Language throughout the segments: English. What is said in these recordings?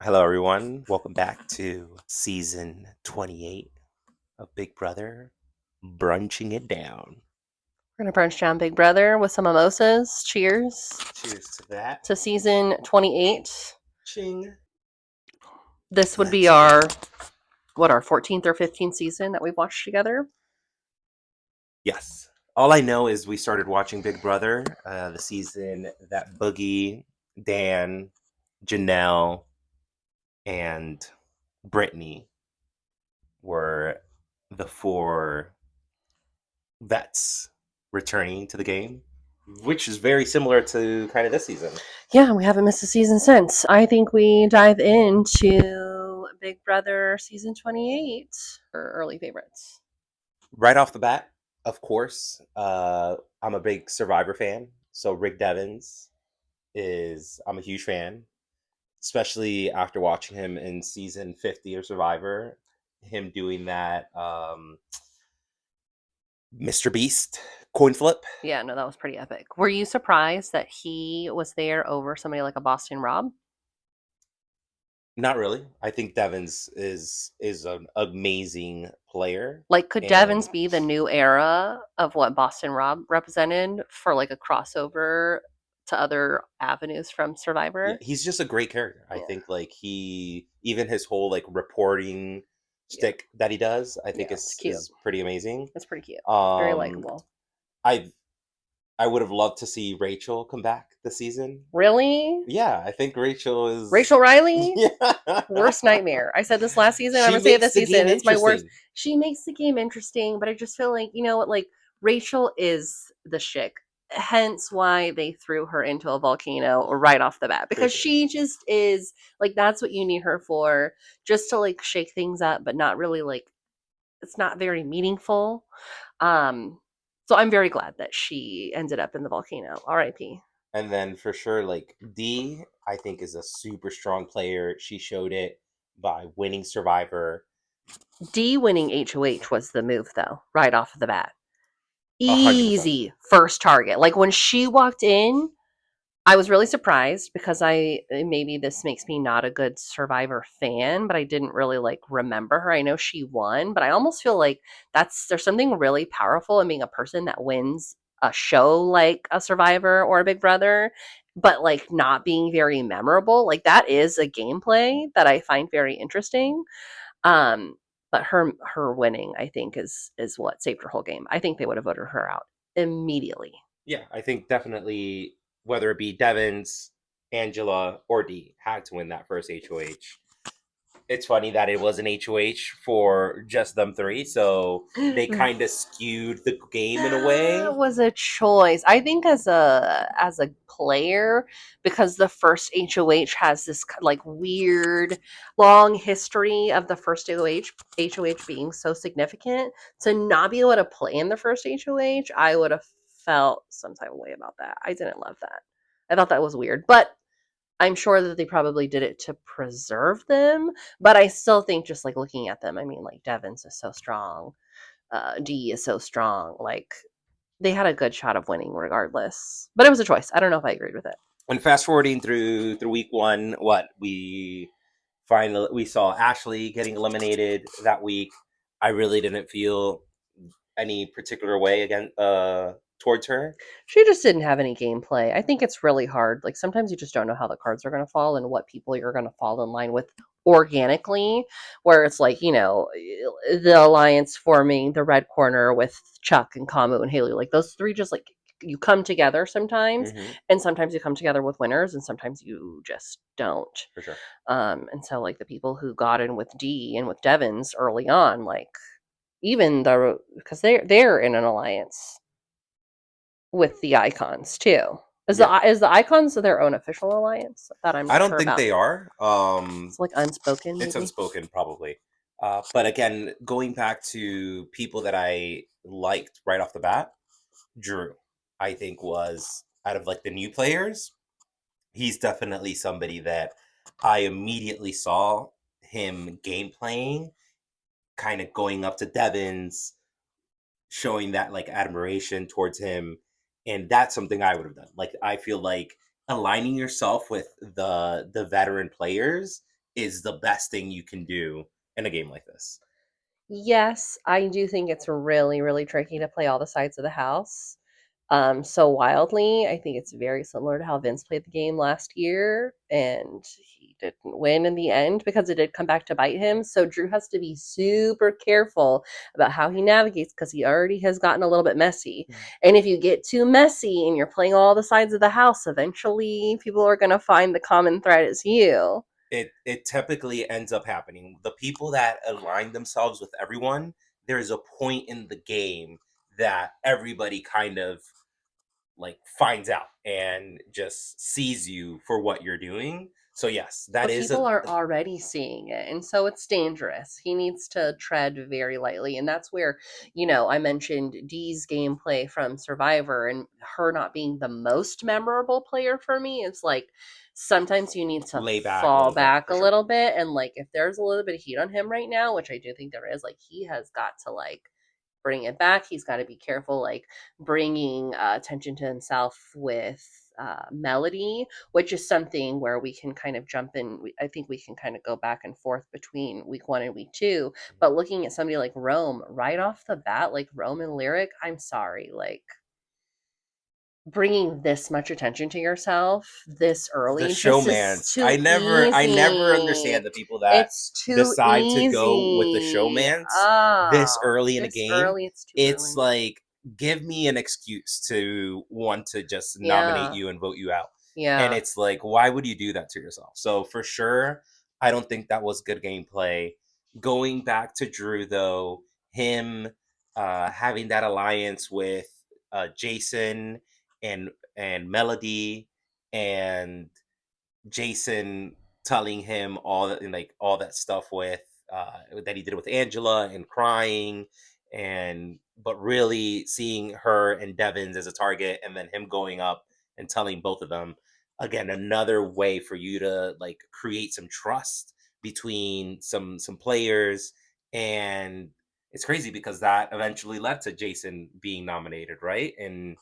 Hello, everyone. Welcome back to season 28 of Big Brother Brunching It Down. We're gonna brunch down Big Brother with some mimosas. Cheers Cheers to that. to season 28. Ching. This would be Let's go. our 14th or 15th season that we've watched together. Yes. All I know is we started watching Big Brother, the season that Boogie, Dan, Janelle, and Brittany were the four vets returning to the game, which is very similar to kind of this season. Yeah, we haven't missed a season since. I think we dive into Big Brother season 28 for early favorites. Right off the bat, of course, I'm a big Survivor fan. So Rick Devens I'm a huge fan, especially after watching him in season 50 of Survivor, him doing that Mr. Beast coin flip. Yeah, no, that was pretty epic. Were you surprised that he was there over somebody like a Boston Rob? Not really. I think Devens is an amazing player, Like, could and Devens be the new era of what Boston Rob represented for like a crossover to other avenues from yeah, Survivor? he's just a great character. I Yeah, think like he even his whole like reporting yeah, stick that he does, I think yeah. It's cute. is pretty amazing. It's pretty cute. Very Um, likable. I I would have loved to see Rachel come back this season. Really? Yeah, I think Rachel is. Rachel Riley? Yeah, Worst nightmare. I said this last season. I'm she gonna say it makes this the game season. It's my worst. interesting. She makes the game interesting, but I just feel like, you know what, like Rachel is the chick. Hence why they threw her into a volcano right off the bat. For Because sure. she just is like that's what you need her for. Just to like shake things up, but not really like it's not very meaningful. Um so I'm very glad that she ended up in the volcano. R.I.P. And then for sure, like D, I think is a super strong player. She showed it by winning Survivor. D winning HOH was the move though, right off the bat. 100%. Easy first target. Like when she walked in, I was really surprised because maybe this makes me not a good Survivor fan, but I didn't really like remember her. I know she won, but I almost feel like there's something really powerful in being a person that wins a show like a Survivor or a Big Brother, but like not being very memorable. Like that is a gameplay that I find very interesting. Um, but her winning, I think, is what saved her whole game. I think they would have voted her out immediately. Yeah, I think definitely whether it be Devens, Angela, or D had to win that first HOH. It's funny that it was an HOH for just them three, so they kind of skewed the game in a That way. was a choice. I think as a player, because the first HOH has this like weird long history of the first HOH being so significant, to not be able to play in the first HOH, I would have felt some type of way about that. I didn't love that. I thought that was weird, but I'm sure that they probably did it to preserve them. But I still think, just like looking at them, I mean, like Devens is so strong. D is so strong. Like they had a good shot of winning regardless. But it was a choice. I don't know if I agreed with it. And fast forwarding through week one, what we saw Ashley getting eliminated that week. I really didn't feel any particular way again towards her. She just didn't have any gameplay. I think it's really hard. Like sometimes you just don't know how the cards are going to fall and what people you're going to fall in line with organically. Where it's like, the alliance forming the red corner with Chuck and Kamu and Haley. Like those three just like you come together sometimes, Mm-hmm, and sometimes you come together with winners, and sometimes you just don't. for sure. And so like the people who got in with D and with Devens early on, like even the because they're in an alliance with the icons too. Yeah, Is the icons their own official alliance that I'm I not don't sure think about? they are. It's like unspoken, It's maybe. unspoken, probably. But again, going back to people that I liked right off the bat, Drew, I think was out of like the new players, he's definitely somebody that I immediately saw him game playing, kind of going up to Devins, showing that like admiration towards him, and that's something I would have done. Like I feel like aligning yourself with the veteran players is the best thing you can do in a game like this. Yes, I do think it's really, really tricky to play all the sides of the house so wildly. I think it's very similar to how Vince played the game last year, and he didn't win in the end because it did come back to bite him. So Drew has to be super careful about how he navigates because he already has gotten a little bit messy. And if you get too messy and you're playing all the sides of the house, eventually people are going to find the common thread as you. It typically ends up happening. The people that align themselves with everyone, there is a point in the game that everybody kind of like finds out and just sees you for what you're doing. So yes, that But is people a are already seeing it, and so it's dangerous. He needs to tread very lightly, and that's where, I mentioned Dee's gameplay from Survivor and her not being the most memorable player for me. It's like sometimes you need to lay back a fall little bit back for a sure. little bit, and like if there's a little bit of heat on him right now, which I do think there is, like he has got to like bring it back. He's got to be careful, like bringing attention to himself with melody, which is something where we can kind of jump in. I think we can kind of go back and forth between week one and week two. But looking at somebody like Rome right off the bat, like Rome and Lyric, I'm sorry, like bringing this much attention to yourself this The early just is showmance. too I never easy. understand the people that It's too decide to go with the easy. showmance this Oh, early in a this game. early, it's too It's early. like give me an excuse to want to just nominate Yeah. you and vote you out. And Yeah. it's like, why would you do that to yourself? So for sure, I don't think that was good gameplay. Going back to Drew though, him having that alliance with Jason and Melody and Jason telling him all that like all that stuff with that he did with Angela and crying and but really seeing her and Devens as a target and then him going up and telling both of them again another way for you to like create some trust between some players and it's crazy because that eventually led to Jason being nominated, right? And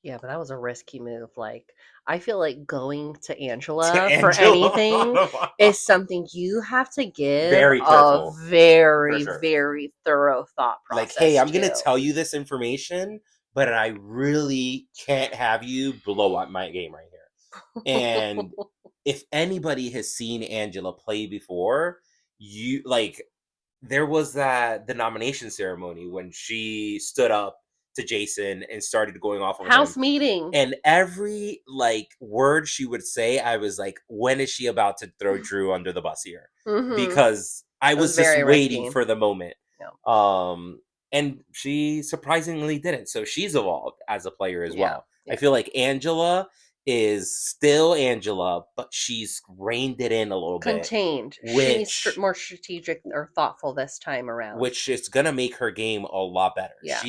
Yeah, but that was a risky move. Like, I feel like going to to Angela for anything Angela. is something you have to give Very a careful for very, sure. very thorough thought Like, hey, process I'm gonna to. tell you this information, but I really can't have you blow up my game right here. And if anybody has seen Angela play before, you like there was that the nomination ceremony when she stood up to Jason and started going off on him. House meeting. And every like word she would say, I was like, when is she about to throw Drew under the bus here? Mm-hmm. Because I It was was just very waiting risky. for the moment. Yeah. Um, and she surprisingly didn't. So she's evolved as a player as Yeah. well. I Yeah. feel like Angela is still Angela, but she's reined it in a little bit, Contained. She's which more strategic or thoughtful this time around. is gonna make her game a lot better. Yeah.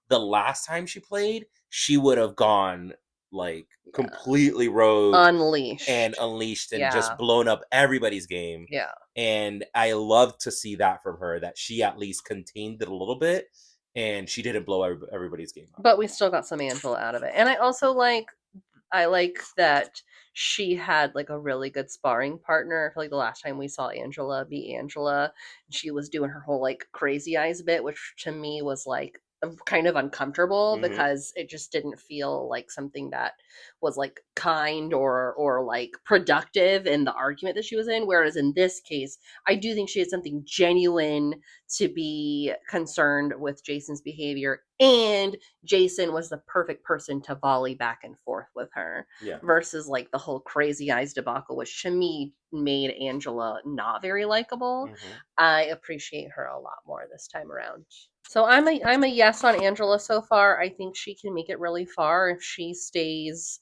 The last time she played, she would have gone like Yeah. completely rogue and Unleashed. unleashed and just Yeah. blown up everybody's game. Yeah. And I love to see that from her that she at least contained it a little bit and she didn't blow everybody's game up. But we still got some Angela out of it. And I like that she had like a really good sparring partner. I feel like the last time we saw Angela be Angela, she was doing her whole like crazy eyes bit, which to me was like kind of uncomfortable Mm-hmm. because it just didn't feel like something that was like kind or like productive in the argument that she was in. Whereas in this case, I do think she had something genuine to be concerned with Jason's behavior, and Jason was the perfect person to volley back and forth with her Yeah. versus like the whole crazy eyes debacle, which to me made Angela not very likable. Mm-hmm. I appreciate her a lot more this time around. So I'm a yes on Angela so far. I think she can make it really far if she stays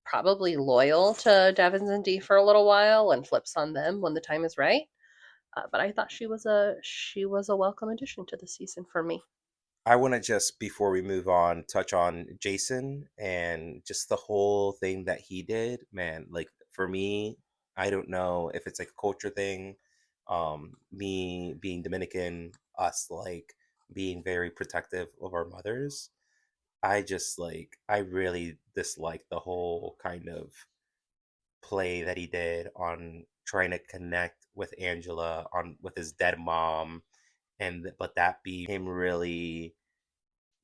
probably loyal to Devins and D for a little while and flips on them when the time is right. But I thought she was a welcome addition to the season for me. I want to just before we move on touch on Jason and just the whole thing that he did. Man, like for me, I don't know if it's like a culture thing. Me being Dominican, us like being very protective of our mothers. I just like I really dislike the whole kind of play that he did on trying to connect with Angela on with his dead mom, and but that be him really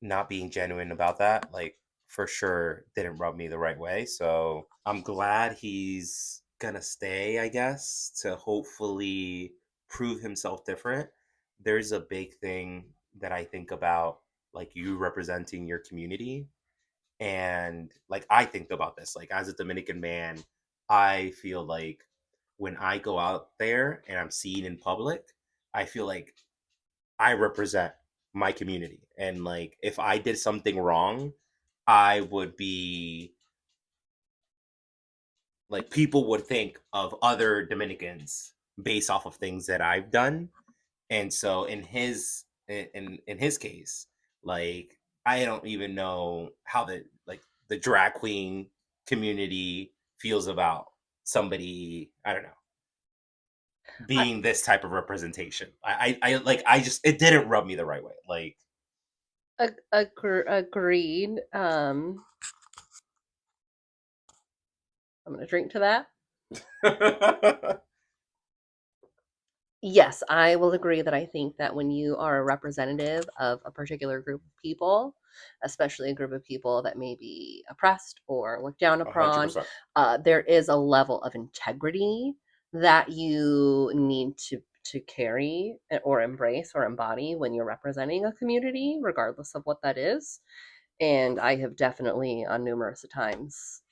not being genuine about that, like for sure didn't rub me the right way. So I'm glad he's gonna stay, I guess, to hopefully prove himself different. There's a big thing that I think about, like you representing your community. And like I think about this, like as a Dominican man, I feel like when I go out there and I'm seen in public, I feel like I represent my community. And like if I did something wrong, I would be like people would think of other Dominicans based off of things that I've done. And so in his case, like I don't even know how the drag queen community feels about somebody, I don't know, I, being this type of representation. I like I just it didn't rub me the right way. Like agreed. I'm gonna drink to that. Yes, I will agree that I think that when you are a representative of a particular group of people, especially a group of people that may be oppressed or looked down a hundred upon, percent. there is a level of integrity that you need to carry or embrace or embody when you're representing a community, regardless of what that is. And I have definitely, on numerous times,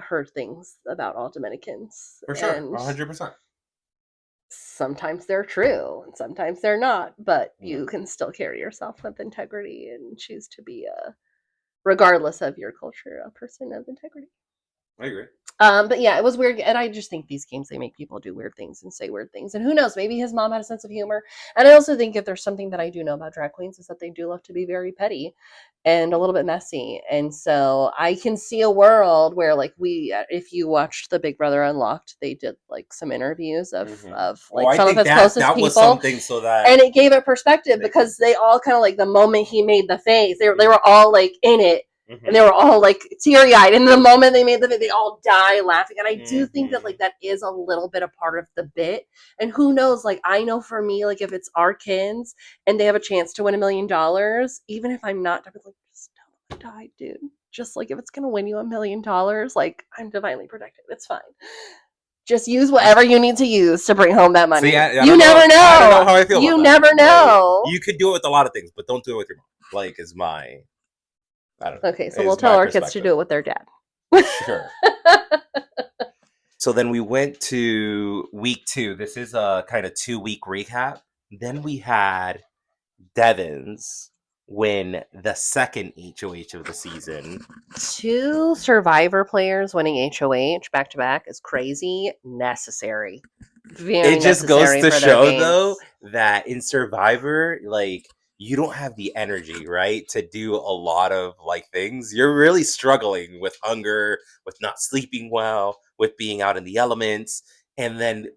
heard things about all Dominicans, For sure. and 100%. sometimes they're true and sometimes they're not, but Yeah. you can still carry yourself with integrity and choose to be regardless of your culture, a person of integrity. I agree. But yeah, it was weird, and I just think these games they make people do weird things and say weird things, and who knows? Maybe his mom had a sense of humor. And I also think if there's something that I do know about drag queens is that they do love to be very petty and a little bit messy, and so I can see a world where like if you watched the Big Brother Unlocked, they did like some interviews of Hmm. of Oh, like I some of think his that closest that was people, something so that and it gave it perspective they could. because they all kind of like the moment he made the face, they Hmm. were all like in it, and they Hmm. were all like teary eyed. And the moment they made the face, they all die laughing. And I do think that Hmm. like that is a little bit a part of the bit. And who knows? Like I know for me, like if it's our kids and they have a chance to win $1 million, even if I'm not, I'm like just tell them I died, dude. Just like if it's gonna win you $1 million, like I'm divinely protected. It's fine. Just use whatever you need to use to bring home that See, money. I You don't know. never I don't know know. how I feel about You that. never Like, know. you could do it with a lot of things, but don't do it with your mom. Like, is my, I don't know, Okay, so we'll is tell my our kids to perspective. do it with their dad. Sure. So then we went to week 2. This is a kind of 2-week recap. Then we had Devens win the second HOH of the season. Two Survivor players winning HOH back to back is crazy. Necessary. Very It just goes necessary to for their show games. though that in Survivor, like you don't have the energy, right, to do a lot of like things. You're really struggling with hunger, with not sleeping well, with being out in the elements, and then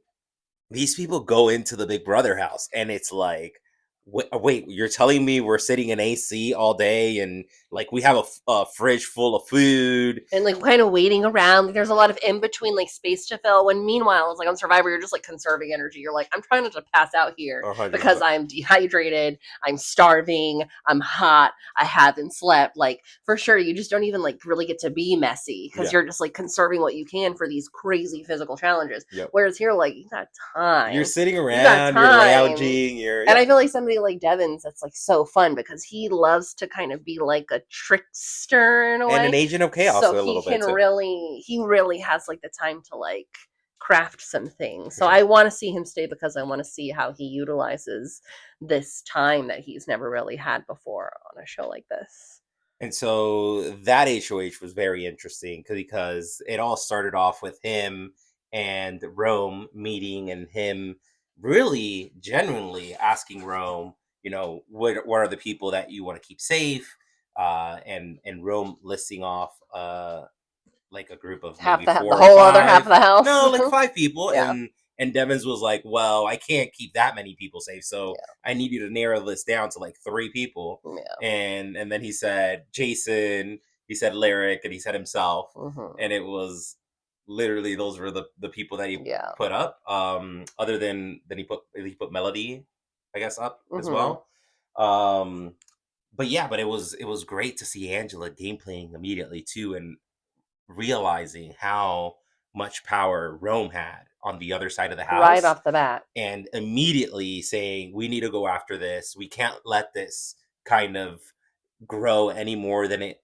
these people go into the Big Brother house, and it's like, wait, you're telling me we're sitting in AC all day, and like we have a fridge full of food. And like kind of waiting around. Like, there's a lot of in between like space to fill. When meanwhile, it's like on Survivor, you're just like conserving energy. You're like, I'm trying not to pass out here A hundred because percent. I'm dehydrated, I'm starving, I'm hot, I haven't slept. Like for sure, you just don't even like really get to be messy because Yeah. you're just like conserving what you can for these crazy physical challenges. Yep. Whereas here, like you got You're time, sitting you got around, you're time. lounging, you're And yeah. I feel like somebody like Devens, that's like so fun because he loves to kind of be like a trickster in a And an way. agent of chaos So a little bit too. he really has like the time to like craft some things. For So sure. I want to see him stay because I want to see how he utilizes this time that he's never really had before on a show like this. And so that HOH was very interesting because it all started off with him and Rome meeting and him really genuinely asking Rome, what are the people that you want to keep safe? And Rome listing off like a group of maybe The 4 or whole other half of 5. the house. No, like 5 people. Yeah. And Devins was like, well, I can't keep that many people safe, so Yeah. I need you to narrow this down to like 3 people. Yeah. And then he said Jason, he said Lyric, and he said himself. Mm-hmm. And it was literally those were the people that he Yeah. put up. Other than he put Melody, I guess, up as Mm-hmm. well. But yeah, but it was great to see Angela gameplaying immediately too, and realizing how much power Rome had on the other side of the Right house, off the bat. and immediately saying, we need to go after this. We can't let this kind of grow any more than it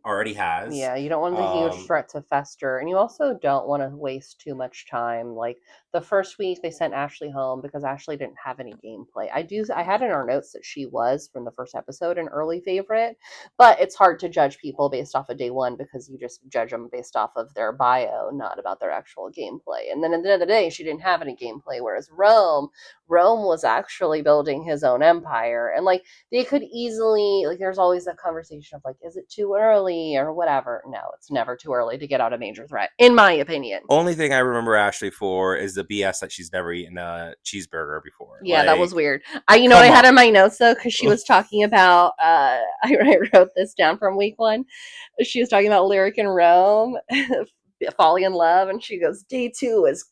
already has. Yeah, you don't want the huge Um, threat to fester, and you also don't want to waste too much time. Like the first week, they sent Ashley home because Ashley didn't have any gameplay. I had in our notes that she was from the first episode an early favorite, but it's hard to judge people based off of day one because you just judge them based off of their bio, not about their actual gameplay. And then at the end of the day, she didn't have any gameplay. Whereas Rome was actually building his own empire, and like they could easily like there's always that conversation of like is it too early or whatever. No, it's never too early to get out a major threat in my opinion. only thing I remember Ashley for is the BS that she's never eaten a cheeseburger before. Yeah, that was Like, weird. You know what I come had on. in my notes though, because she was talking about I wrote this down from week one. She was talking about Lyric and Rome falling in love, and she goes, day two is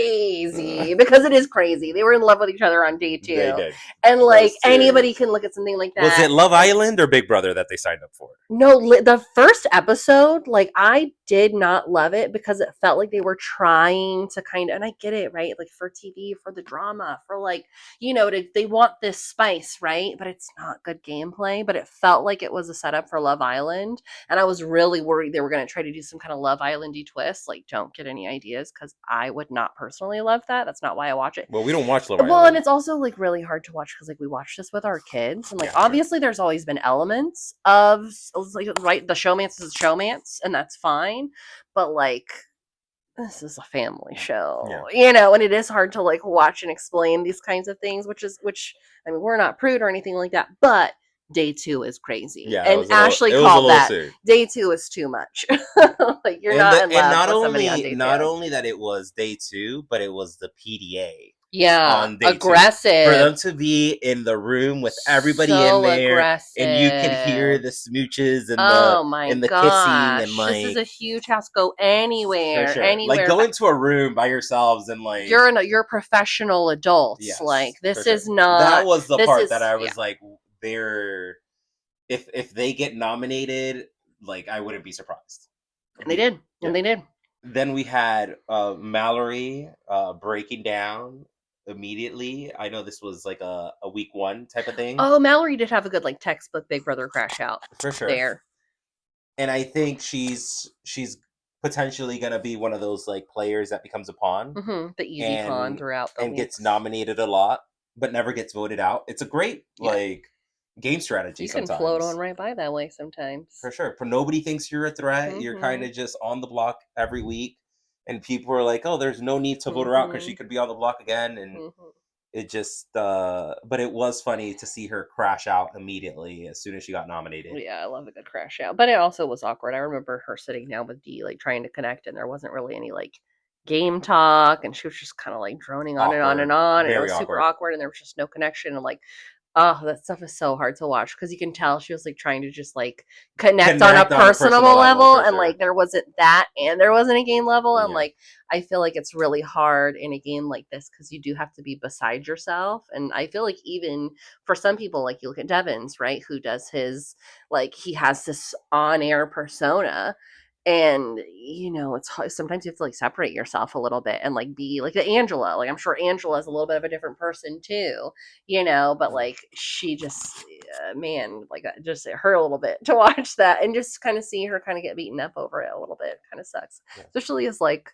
crazy because it is crazy. They were in love with each other on day They two. did. And like Those two. anybody can look at something like Was it that Love and Island or Big Brother that they signed up for? no, the first episode, like I did not love it because it felt like they were trying to kind of, and I get it, right? Like for TV, for the drama, for like, they want this spice, right? But it's not good gameplay. But it felt like it was a setup for Love Island, and I was really worried they were going to try to do some kind of Love Islandy twist. Like, don't get any ideas because I would not personally love that. That's not why I watch it. Well, we don't watch Love Well, and Island. it's also like really hard to watch because like we watch this with our kids, and like Yeah, true. obviously there's always been elements of like right the showmance is a showmance, and that's fine. But like this is a family show, Yeah. and it is hard to like watch and explain these kinds of things, which I mean we're not prude or anything like that, but day two is crazy, Yeah, and Ashley it was a called little that soon. day two is too much. Like you're And not in love not with somebody on only day two. that it was day two, but it was the PDA Yeah, on day two. For aggressive. them to be in the room with everybody in So there, and you could hear aggressive. the smooches Oh my and the kissing, and gosh. This is like, a huge house. Go for anywhere, sure, like anywhere. go into a room by yourselves and like, You're professional adults. Like yes, for this sure. is That not was the this part is that I yeah. was like, they're if they get nominated, like I wouldn't be surprised. And they did. Yeah. And they did. Then we had Mallory breaking down immediately. I know this was like a week one type of thing. Oh, Mallory did have a good like textbook Big Brother crash out For sure. there. And I think she's potentially gonna be one of those like players that becomes a pawn The easy pawn throughout the and gets weeks. nominated a lot, but never gets voted out. It's a great Yeah. like game strategy You can float on sometimes. right by that way sometimes. For sure. For nobody thinks you're a threat. You're kind of just on the block every week, and people are like, "Oh, there's no need to vote her out because she could be on the block again." And it just, but it was funny to see her crash out immediately as soon as she got nominated. Yeah, I love a good crash out. But it also was awkward. I remember her sitting down with Dee, like trying to connect, and there wasn't really any like game talk, and she was just kind of like droning on and on and Awkward, on, and it very was super awkward. awkward, and there was just no connection. And like, oh, that stuff is so hard to watch because you can tell she was like trying to just like connect on a personal level, and sure. like there wasn't that, and there wasn't a game level, and Yeah. like I feel like it's really hard in a game like this because you do have to be beside yourself, and I feel like even for some people, like you look at Devens, right, who does his like he has this on-air persona, and it's sometimes you have to like separate yourself a little bit and like be like the Angela, like I'm sure Angela's a little bit of a different person too, but like she just man, like just it hurt a little bit to watch that and just kind of see her kind of get beaten up over it a little bit. Kind of sucks, especially as like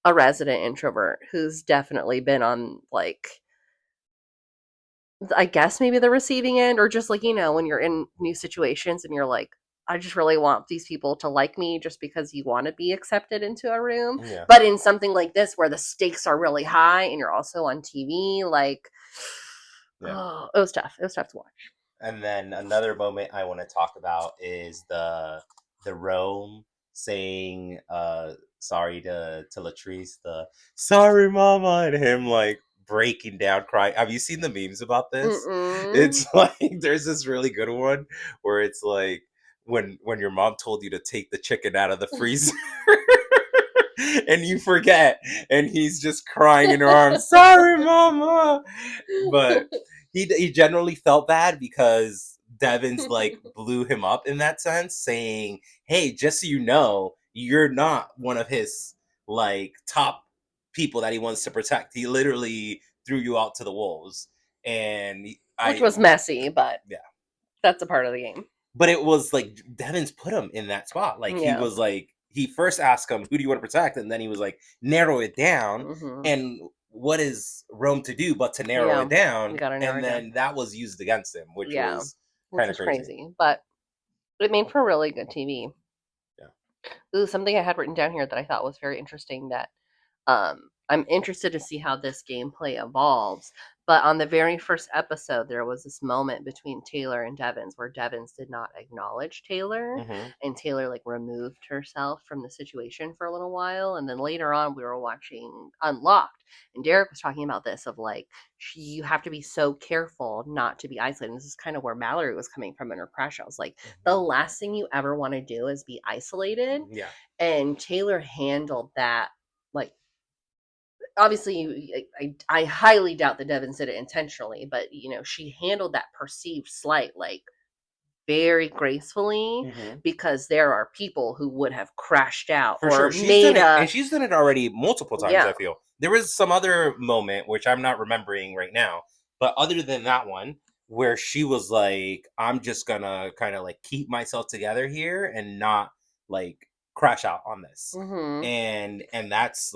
a resident introvert who's definitely been on like I guess maybe the receiving end, or just like when you're in new situations and you're like, I just really want these people to like me just because you want to be accepted into a room. Yeah. But in something like this where the stakes are really high and you're also on TV, like, oh, it was tough. It was tough to watch. And then another moment I want to talk about is the Rome saying sorry to Latrice, the sorry mama, and him like breaking down crying. Have you seen the memes about this? It's like there's this really good one where it's like when your mom told you to take the chicken out of the freezer. and you forget, and he's just crying in her arms, sorry mama. But he generally felt bad because Devens like blew him up in that sense, saying, hey, just so you know, you're not one of his like top people that he wants to protect. He literally threw you out to the wolves. And Which I was messy, but yeah, that's a part of the game. but it was like Devens put him in that spot. Like he Yeah. was like, he first asked him, who do you want to protect? And then he was like, narrow it down. Hmm. And what is Rome to do but to narrow Yeah. it down? You gotta narrow And it down. then that was used against him, which Yeah. was Which kind of was crazy. crazy. But it made for really good TV. Yeah. Ooh, something I had written down here that I thought was very interesting that I'm interested to see how this gameplay evolves. But on the very first episode, there was this moment between Taylor and Devens where Devens did not acknowledge Taylor, Mm-hmm. and Taylor like removed herself from the situation for a little while. And then later on, we were watching Unlocked, and Derek was talking about this of like you have to be so careful not to be isolated. And this is kind of where Mallory was coming from in her crash. I was like, the last thing you ever want to do is be isolated, Yeah. and Taylor handled that like obviously I highly doubt that Devin did it intentionally, but she handled that perceived slight like very gracefully Mm-hmm. because there are people who would have crashed out For or sure. She's done made it, a and she's done it already multiple times, yeah. I feel. There was some other moment, which I'm not remembering right now, but other than that one, where she was like, I'm just gonna kind of like keep myself together here and not like crash out on this. Hmm. And that's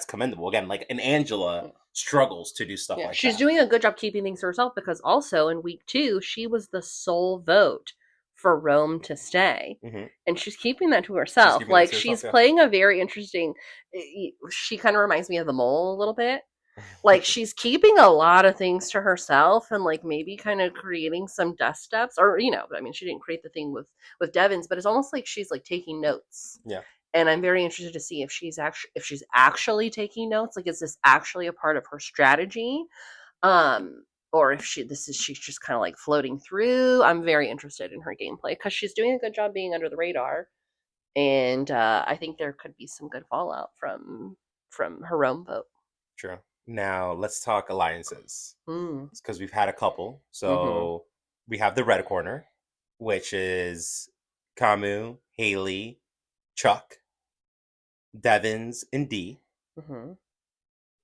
commendable. Again, like an Angela struggles to do stuff Yeah, like she's that. doing a good job keeping things to herself because also in week 2 she was the sole vote for Rome to stay, Mm-hmm. and she's keeping that to She's herself. keeping that Like to herself, she's yeah. playing a very interesting. She kind of reminds me of the mole a little bit. Like she's keeping a lot of things to herself and like maybe kind of creating some dust ups, or I mean she didn't create the thing with Devens, but it's almost like she's like taking notes. Yeah. And I'm very interested to see if she's actually taking notes. Like, is this actually a part of her strategy, um, or if she's just kind of like floating through? I'm very interested in her gameplay because she's doing a good job being under the radar, and I think there could be some good fallout from her own vote. True. Now let's talk alliances. Mm. Because we've had a couple. Mm-hmm. So we have the red corner, which is Camus, Haley, Chuck, Devens, and D. Mm-hmm.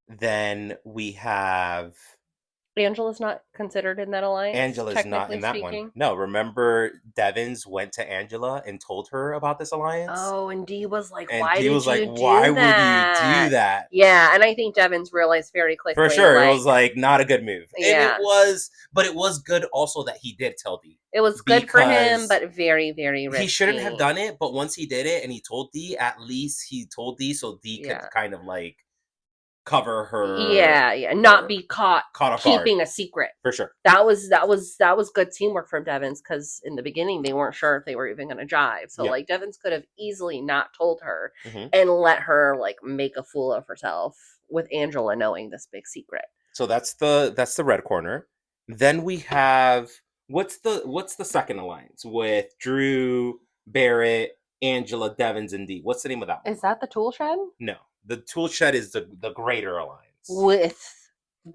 Then we have Angela's not considered in that alliance, Angela's not technically in that one. speaking. No, remember Devens went to Angela and told her about this alliance? Oh, and Dee was like, And "Why D did was like, you why do would you do that?" that? Yeah, and I think Devins realized very For quickly, sure. It was like, like not a good move. And it yeah, was, but it was good also that he did tell D. it was good for him, Because but very, very he shouldn't have risky. done it, but once he did it and he told D, at least he told D so D could Yeah, kind of like cover her yeah, yeah. Not be caught caught off guard. keeping a secret. For sure. That was good teamwork from Devins because in the beginning they weren't sure if they were even going to jive. So Yeah. like Devins could have easily not told her Mm-hmm. and let her like make a fool of herself with Angela knowing this big secret. So that's the red corner. Then we have what's the second alliance with Drew, Barrett, Angela, Devens, and D. What's the name of that one? Is that the tool shed? No. The tool shed is the greater alliance. With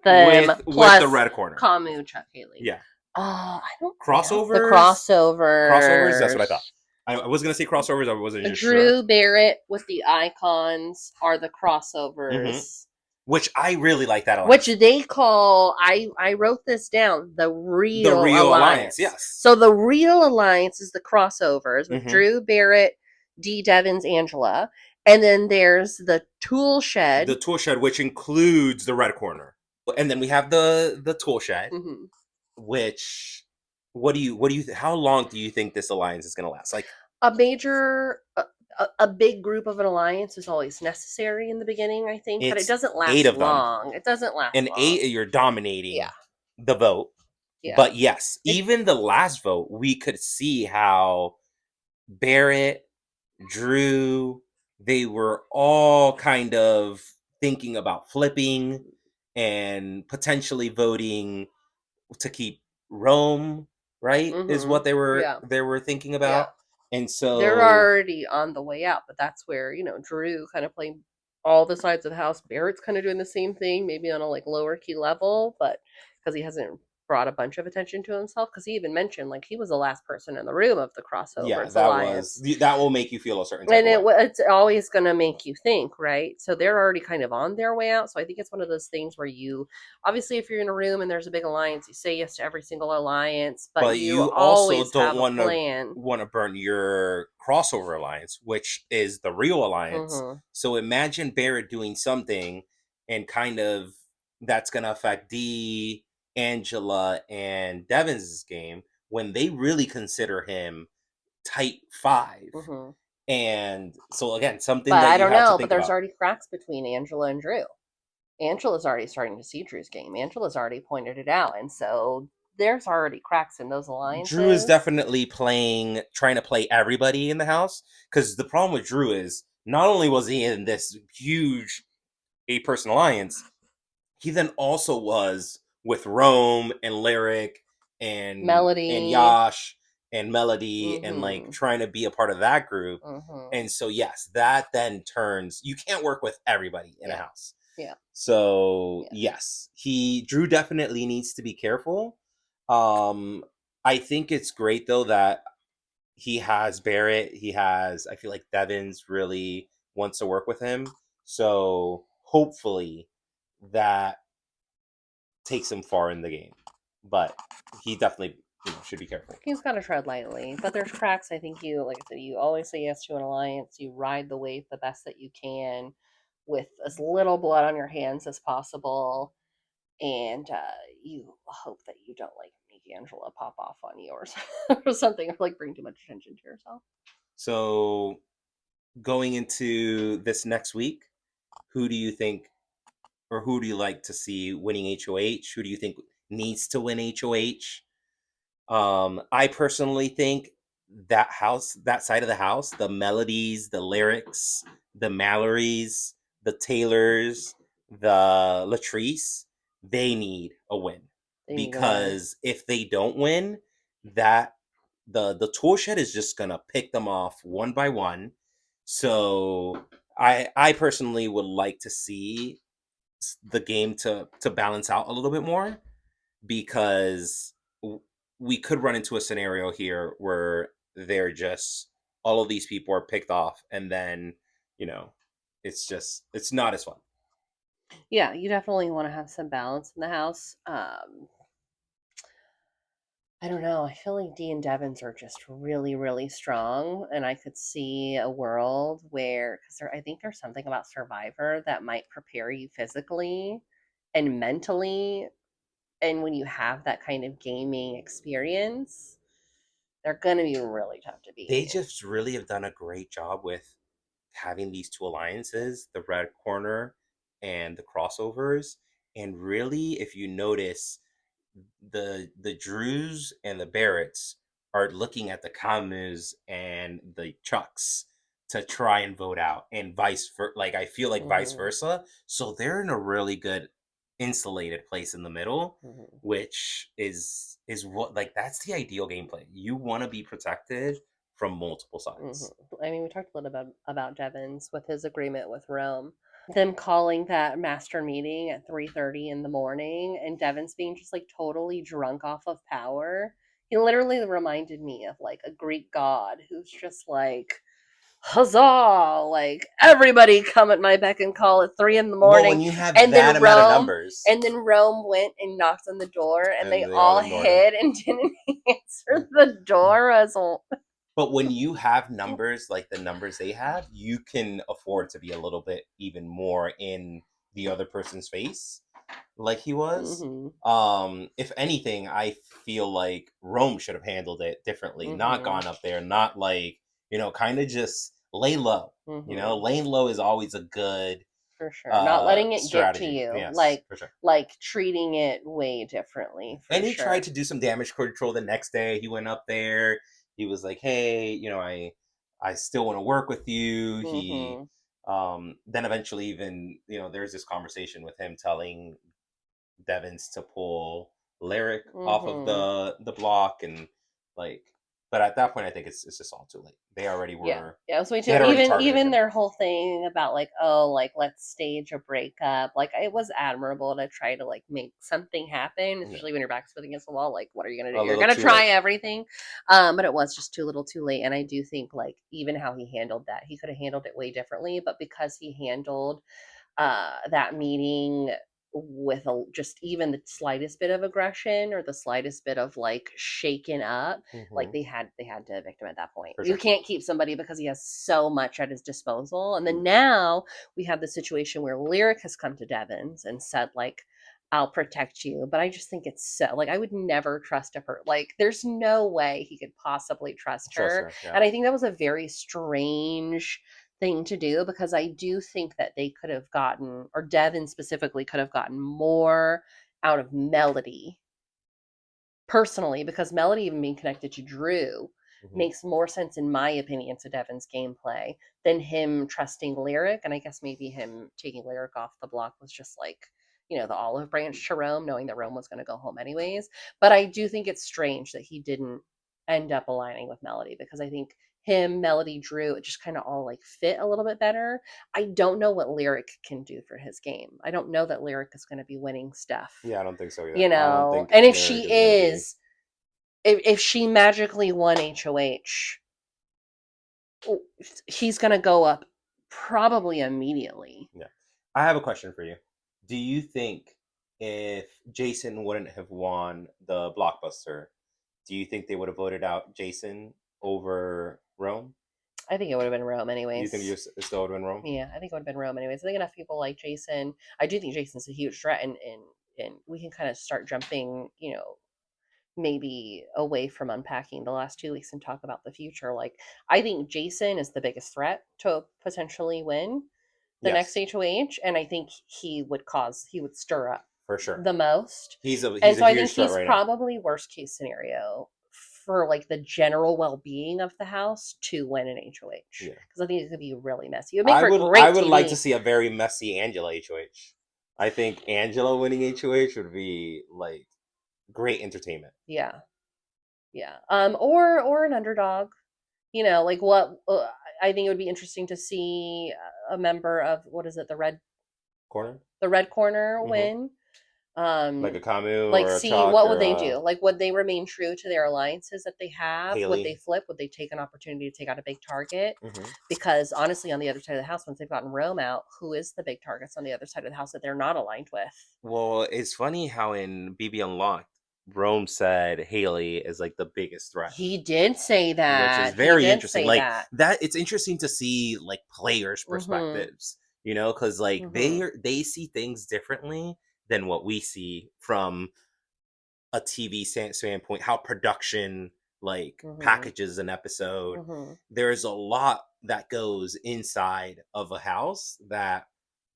them with plus the red corner. Camus, Chuck Haley. Yeah. I don't Crossovers. know. The crossovers. Crossovers. That's what I thought. I was gonna say crossovers. I wasn't just Drew sure. Barrett with the icons are the Mm-hmm. crossovers. Which I really like that alliance. Which they call, I wrote this down, the real alliance. Yes. So the real alliance is the crossovers with Mm-hmm. Drew Barrett, D. Devens, Angela. And then there's the tool shed. The tool shed, which includes the red corner. And then we have the tool shed, Mm-hmm. which what do you how long do you think this alliance is gonna last? Like A major a big group of an alliance is always necessary in the beginning, I think, but it it's doesn't 8 last of them. long. It doesn't last And long. 8 you're dominating Yeah. the vote. Yeah. But yes, even the last vote, we could see how Barrett, Drew, they were all kind of thinking about flipping and potentially voting to keep Rome, right? Is what they were thinking about. And They're so already on the way out, but that's where, Drew kind of playing all the sides of the house. Barrett's kind of doing the same thing, maybe on a like lower key level, but because he hasn't brought a bunch of attention to himself, because he even mentioned like he was the last person in the room of the yeah, crossovers alliance. that will make you feel a certain type And of way. it's always going to make you think, right? So they're already kind of on their way out. So I think it's one of those things where you, obviously, if you're in a room and there's a big alliance, you say yes to every single alliance, but But you you also always don't have a want to plan. burn your crossover alliance, which is the real alliance. Hmm. So imagine Barrett doing something and kind of that's going to affect Dee, Angela, and Devens' game when they really consider him tight five. Hmm. And so again, something But that I you don't have to know. But think there's about. already cracks between Angela and Drew. Angela's already starting to see Drew's game. Angela's already pointed it out. And so there's already cracks in those Drew is alliances. definitely trying to play everybody in the house, because the problem with Drew is not only was he in this huge 8-person alliance, he then also was with Rome and Lyric and Melody. Yash and Melody, and like Hmm. trying to be a part of that group. Hmm. And so yes, that then turns, you can't work with everybody in a Yeah. house. Yeah. So Yeah. yes, he Drew definitely needs to be careful. Um I think it's great though that he has Barrett, he has, I feel like Devens really wants to work with him. So hopefully that takes him far in the game. But he definitely, should be careful. He's got to tread lightly, but there's cracks. I think you, like I said, you always say yes to an alliance. You ride the wave the best that you can, with as little blood on your hands as possible, and you hope that you don't like make Angela pop off on you or, or something, or like bring too much attention to yourself. So going into this next week, who do you think, or who do you like to see winning HOH? Who do you think needs to win HOH? I personally think that side of the house, the Melodies, the Lyrics, the Mallorys, the Taylors, the Latrice, they need a win, They need to win. because if they don't win, that the tool shed is just gonna pick them off one by one. So I personally would like to see the game to balance out a little bit more, because we could run into a scenario here where they're just, all of these people are picked off, and then you know it's not as fun. Yeah, you definitely want to have some balance in the house. I don't know. I feel like Dee and Devins are just really, really strong, and I could see a world where, because I think there's something about Survivor that might prepare you physically and mentally, and when you have that kind of gaming experience, they're gonna be really tough to They beat. just really have done a great job with having these two alliances, the red corner and the crossovers. And really, if you notice, the Drews and the Barretts are looking at the Camus and the Chucks to try and vote out, and vice versa. Like I feel like vice Hmm. versa. So they're in a really good insulated place in the middle, Hmm. which is what, like, that's the ideal gameplay. You want to be protected from multiple Hmm. sides. I mean, we talked a little bit about Devins with his agreement with Rome. Them calling that master meeting at 3:30 in the morning, and Devon's being just like totally drunk off of power. He literally reminded me of like a Greek god who's just like, huzzah, like everybody come at my beck and call at 3 in the Well, morning. when you have and then that amount of rome numbers, and then Rome went and knocked on the door, and they and they all all ignored him. hid and didn't answer the door as well. But when you have numbers like the numbers they have, you can afford to be a little bit even more in the other person's face, like he was. Hmm. If anything, I feel like Rome should have handled it differently, not Hmm. gone up there, not like, kind of just lay low. Hmm. Laying low is always a good For sure. Not letting it get to strategy. you. Yes, for sure. Like treating it way differently, for And he tried sure. to do some damage control the next day. He went up there. He was like, "Hey, I still want to work with you." He Mhm. then eventually, even, there's this conversation with him telling Devins to pull Lyric off of Mhm. the block, and like But at that point, I think it's just all too late. They already Yeah, were. yeah, it was way They too. had already targeted Even him. their whole thing about like, oh, like let's stage a breakup. Like it was admirable to try to like make something happen, Yeah, especially when your back's against the wall. Like, what are you gonna do? a You're little gonna too try late. everything, but it was just too little, too late. And I do think like even how he handled that, he could have handled it way differently. But because he handled that meeting with just even the slightest bit of aggression or the slightest bit of like shaken up, like Hmm. they had to evict him at that point. For You sure. can't keep somebody because he has so much at his disposal. And then now we have the situation where Lyric has come to Devens and said like, I'll protect you. But I just think it's so like I would never trust a her. Like there's no way he could possibly trust Trust her. her. Yeah. And I think that was a very strange thing to do because I do think that they could have gotten, or Devin specifically could have gotten more out of Melody personally, because Melody even being connected to Drew Hmm. makes more sense in my opinion to Devin's gameplay than him trusting Lyric. And I guess maybe him taking Lyric off the block was just like, the olive branch to Rome, knowing that Rome was going to go home anyways. But I do think it's strange that he didn't end up aligning with Melody because I think him, Melody, Drew, it just kind of all like fit a little bit better. I don't know what Lyric can do for his game. I don't know that Lyric is going to be winning stuff, Yeah, I don't think so either. I don't think and if Lyric she is going to be. is, if she magically won HOH, he's going to go up probably immediately. Yeah. I have a question for you. Do you think if Jason wouldn't have won the blockbuster, do you think they would have voted out Jason over Rome? I think it would have been Rome You think you anyways. still would have been Rome? Yeah, I think it would have been Rome anyways. I think enough people like Jason. I do think Jason's a huge threat, and we can kind of start jumping, maybe away from unpacking the last 2 weeks and talk about the future. Like, I think Jason is the biggest threat to potentially win the next Yes, HOH, and I think he would stir up for sure. the most. He's And a so I think huge threat he's right now. probably worst case scenario for like the general well being of the house to win an HOH Yeah. because I think it could be really messy. It would make for I great would like to TV. see a very messy Angela HOH. I think Angela winning HOH would be like great entertainment. Yeah, yeah. Or an underdog. Like what I think it would be interesting to see a member of what is it, Corner? the red corner Hmm. win. Like a Um, Camus like or a see Chalk what would or they a do? Like would they remain true to their alliances that they have? Would they Haley. flip? Would they take an opportunity to take out a big target? Hmm. Because honestly, on the other side of the house, once they've gotten Rome out, who is the big targets on the other side of the house that they're not aligned with? Well, it's funny how in BB Unlocked, Rome said Haley is like the biggest threat, He did say which is that. He very did interesting. say Like that. that, it's interesting to see like players' Mm-hmm. perspectives, because like Mm-hmm. they see things differently than what we see from a TV standpoint, how production like Mm-hmm. packages an episode. Mm-hmm. There's a lot that goes inside of a house that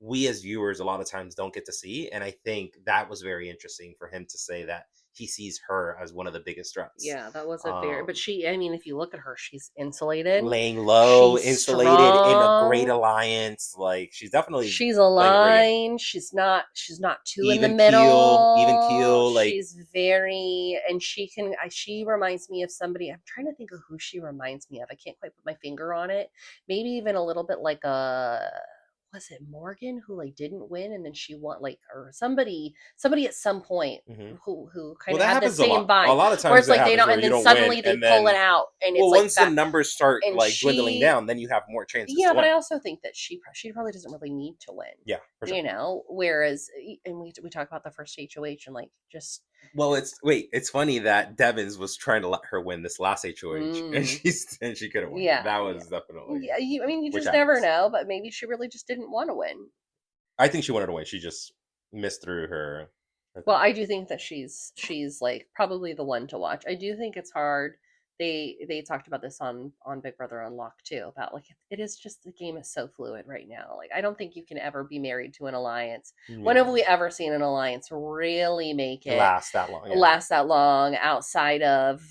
we as viewers a lot of times don't get to see. And I think that was very interesting for him to say that he sees her as one of the biggest threats. Yeah, that was a very, but Um, she, I mean, if you look at her, she's insulated. laying low, She's insulated in a great strong. alliance. Like she's definitely She's playing a great game. aligned. She's not too in the Even middle. keel, like She's very, and she reminds me of somebody. I'm trying to think of who she reminds me of. I can't quite put my finger on it. Maybe even a little bit like was it Morgan who like didn't win and then she won, like, or somebody at some point mhm. who Well, kind of that had the happens a same lot. A vibe lot of where times it's that like they happens don't, where and you then don't win, suddenly they and pull it then out and it's well, like once the that. numbers start And like dwindling she down, then you have more chances Yeah, to but win. I also think that she probably doesn't really need to win, Yeah, for sure. whereas, and we talk about the first HOH and like just Well, it's funny that Devens was trying to let her win this last HOH, and mm, she couldn't win. yeah, That yeah, was definitely yeah. I mean, you which just never happens. know, but maybe she really just didn't want to win. I think she wanted to win. She just missed through her Well, thing. I do think that she's like probably the one to watch. I do think it's hard. They talked about this on Big Brother Unlocked too, about like it is just the game is so fluid right now. Like I don't think you can ever be married to an alliance. When have Yeah, we ever seen an alliance really make it it lasts that long. Yeah, last that long outside of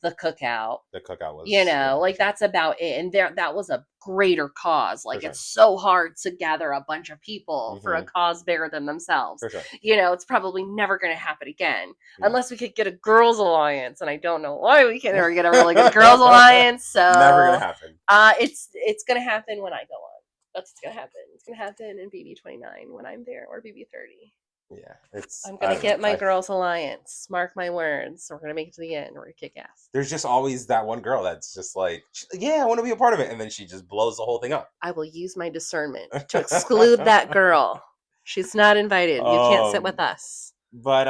the cookout? the cookout was, yeah, for Like sure. that's about it. And that was a greater cause. For Like, sure. it's so hard to gather a bunch of people for a Hmm. cause bigger than themselves. For sure. It's probably never going to happen again No. unless we could get a girls' alliance, and I don't know why we can never get a really good girls' alliance. So Never gonna happen. it's going to happen when I go on. That's what's going to happen. It's going to happen in BB29 when I'm there, or BB30. Yeah, it's I'm I gonna don't know. get my girls' alliance. Mark my words. We're gonna make it to the end. We're gonna kick ass. There's just always that one girl that's just like, yeah, I want to be a part of it, and then she just blows the whole thing up. I will use my discernment to exclude that girl. She's not invited. You can't sit with us. But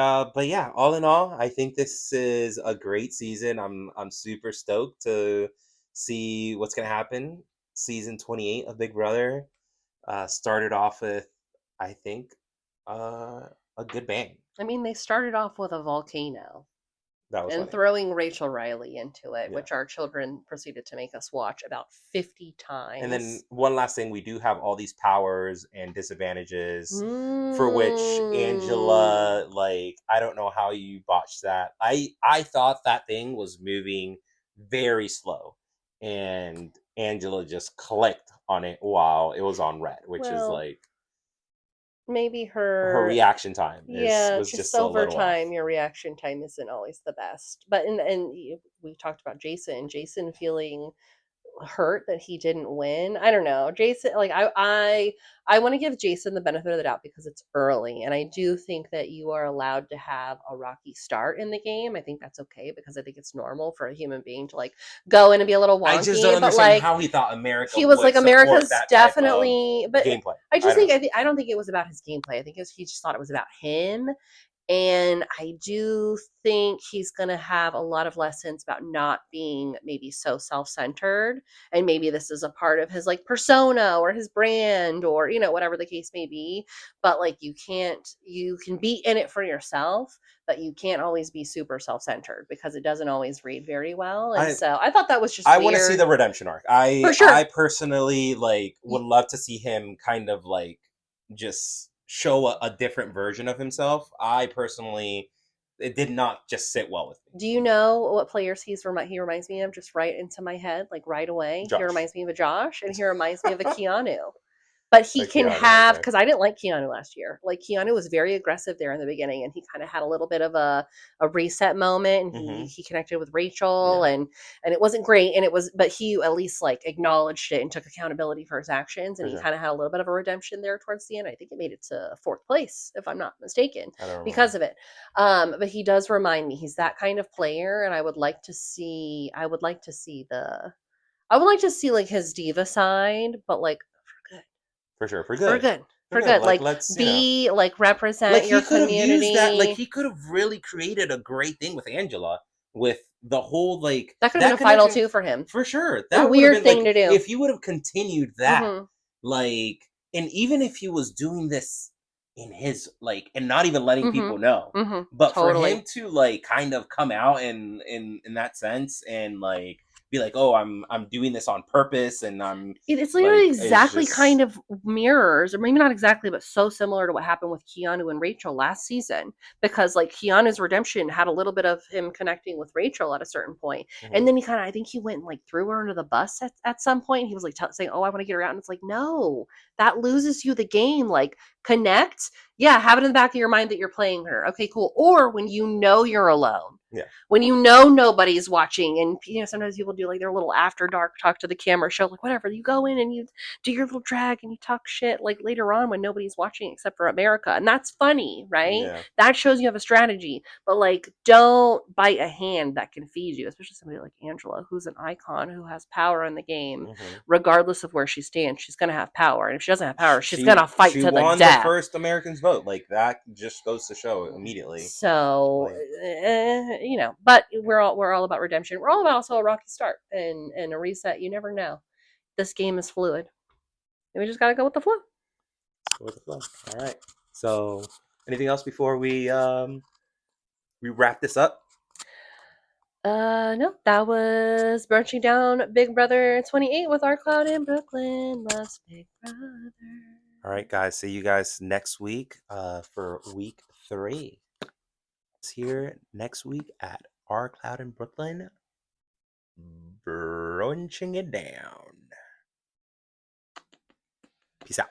yeah, all in all, I think this is a great season. I'm super stoked to see what's gonna happen. Season 28 of Big Brother started off with, I think, a good bang. I mean, they started off with a volcano That was and funny. throwing Rachel Riley into it, Yeah. which our children proceeded to make us watch about 50 And then times. one last thing, we do have all these powers and disadvantages for which Mm. Angela, like, I don't know how you botched that. I thought that thing was moving very slow, and Angela just clicked on it while it was on red, which is Well, like maybe her her. reaction time is Yeah, was just just a over little off. time, your reaction time isn't always the best. But we talked about Jason feeling hurt that he didn't win. I don't know. Jason, like I want to give Jason the benefit of the doubt because it's early, and I do think that you are allowed to have a rocky start in the game. I think that's okay because I think it's normal for a human being to like go in and be a little I just don't wonky, but understand like how he thought America he was would like support America's that type of definitely, but gameplay. I I just don't think know. I don't think it was about his gameplay. I think he just thought it was about him, and I do think he's going to have a lot of lessons about not being maybe so self centered. And maybe this is a part of his like persona or his brand or, whatever the case may be. But like, you can be in it for yourself, but you can't always be super self centered because it doesn't always read very well. And I so I thought that was just I want to see weird. the redemption arc. For I sure. personally like would love to see him kind of like just show a different version of himself. I personally, it did not just sit well with me. Do you know what players he reminds me of just right into my head, like right away? He Josh, reminds me of a Josh and he reminds me of a Keanu. But he like can Keanu, have, okay, because I didn't like Keanu last year. Like Keanu was very aggressive there in the beginning, and he kind of had a little bit of a reset moment, and he mm-hmm. he connected with Rachel, Yeah, and it wasn't great, and it was, but he at least like acknowledged it and took accountability for his actions, and for he sure. kind of had a little bit of a redemption there towards the end. I think it made it to fourth place, if I'm not mistaken, I don't remember. because of it. But he does remind me he's that kind of player, and I would like to see. I would like to see like his diva side, but like for good, For sure, for for good, good, for for good. good. Like Like let's be like like represent your he could have used that. Like community. he could have really created a great thing with Angela with the whole like That could have been that a final connection. two for him. For sure, A that would have weird been thing like to do. if you would have continued that, Hmm. like, and even if he was doing this in his like, and not even letting Hmm. people know, Hmm. but for Totally. him to like kind of come out in that sense and like be like, oh, I'm doing this on purpose, and I'm It's like, literally it's exactly kind just of mirrors, or maybe not exactly, but so similar to what happened with Keanu and Rachel last season. Because like Keanu's redemption had a little bit of him connecting with Rachel at a certain point, and mhm. then I think he went and like threw her under the bus at some point. He was like saying, "Oh, I want to get her out," and it's like, no, that loses you the game. Like connect, yeah, have it in the back of your mind that you're playing her. Okay, cool. Or when you know you're alone, Yeah, when you know nobody's watching, and sometimes people do like their little after dark talk to the camera show, like whatever, you go in and you do your little drag and you talk shit like later on when nobody's watching except for America, and that's funny, right? yeah. That shows you have a strategy. But like, don't bite a hand that can feed you, especially somebody like Angela, who's an icon, who has power in the game. Hmm. Regardless of where she stands, she's gonna have power, and if she doesn't have power, she's She gonna fight she to the won the death. first Americans vote. Like that just goes to show immediately. So, Like but we're all about redemption. We're all about also a rocky start and a reset. You never know. This game is fluid, and we just gotta go with the flow. go with the flow. All right. So anything else before we wrap this up? No, that was Brunching Down Big Brother 28 with our cloud in Brooklyn. Loves Big Brother. All right, guys. See you guys next week for week 3. It's here next week at our cloud in Brooklyn, brunching it down. Peace out.